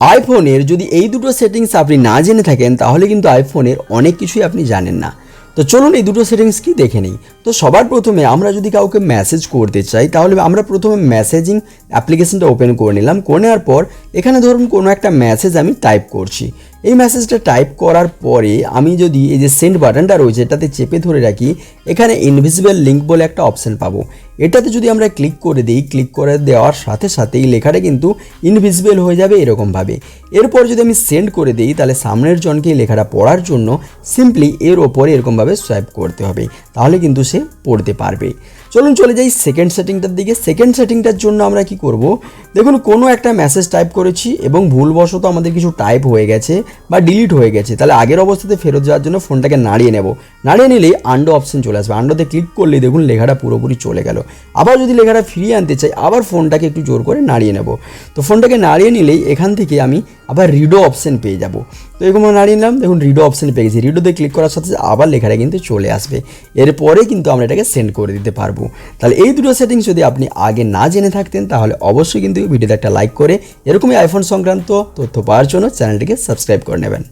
আইফোনের যদি এই দুটো সেটিংস আপনি না জেনে থাকেন তাহলে কিন্তু আইফোনের অনেক কিছুই আপনি জানেন না। তো চলুন এই দুটো সেটিংস কি দেখে নিই। তো সবার প্রথমে আমরা যদি কাউকে মেসেজ করতে চাই তাহলে আমরা প্রথমে মেসেজিং অ্যাপ্লিকেশনটা ওপেন করে নিলাম। করে নেওয়ার পর এখানে ধরুন কোনো একটা মেসেজ আমি টাইপ করছি। এই মেসেজটা টাইপ করার পরে আমি যদি এই যে সেন্ড বাটনটা রয়েছে এটাতে চেপে ধরে রাখি, এখানে ইনভিজিবল লিঙ্ক বলে একটা অপশান পাবো। এটাতে যদি আমরা ক্লিক করে দিই, ক্লিক করে দেওয়ার সাথে সাথে এই লেখাটা কিন্তু ইনভিজিবল হয়ে যাবে এরকমভাবে। এরপর যদি আমি সেন্ড করে দিই তাহলে সামনের জনকে এই লেখাটা পড়ার জন্য সিম্পলি এর ওপরে এরকমভাবে সোয়াইপ করতে হবে, তাহলে কিন্তু সে পড়তে পারবে। চলুন চলে যাই সেকেন্ড সেটিংটার দিকে। সেকেন্ড সেটিংটার জন্য আমরা কি করব, দেখুন কোনো একটা মেসেজ টাইপ করেছি এবং ভুলবশত আমাদের কিছু টাইপ হয়ে গেছে বা ডিলিট হয়ে গেছে, তাহলে আগের অবস্থাতে ফেরত যাওয়ার জন্য ফোনটাকে নাড়িয়ে নেব। নাড়িয়ে নিলেই আন্ডো অপশন চলে আসবে। আন্ডোতে ক্লিক করলেই দেখুন লেখাটা পুরোপুরি চলে গেল। আবার যদি লেখাটা ফিরিয়ে আনতে চাই আবার ফোনটাকে একটু জোর করে নাড়িয়ে নেব। তো ফোনটাকে নাড়িয়ে নিলেই এখান থেকে আমি আবার রিডো অপশন পেয়ে যাব। তো এরকম নাড়িয়ে নিলাম, দেখুন রিডো অপশন পেয়ে গেছি। রিডোতে ক্লিক করার সাথে আবার লেখাটা কিন্তু চলে আসবে। এরপরে কিন্তু আমরা এটাকে সেন্ড করে দিতে পারবো। তাহলে এই দুটো সেটিংস যদি আপনি আগে না জেনে থাকতেন তাহলে অবশ্যই কিন্তু ভিডিওতে একটা লাইক করে এরকমই আইফোন সংক্রান্ত তথ্য পাওয়ার জন্য চ্যানেলটিকে সাবস্ক্রাইব করে নেবেন।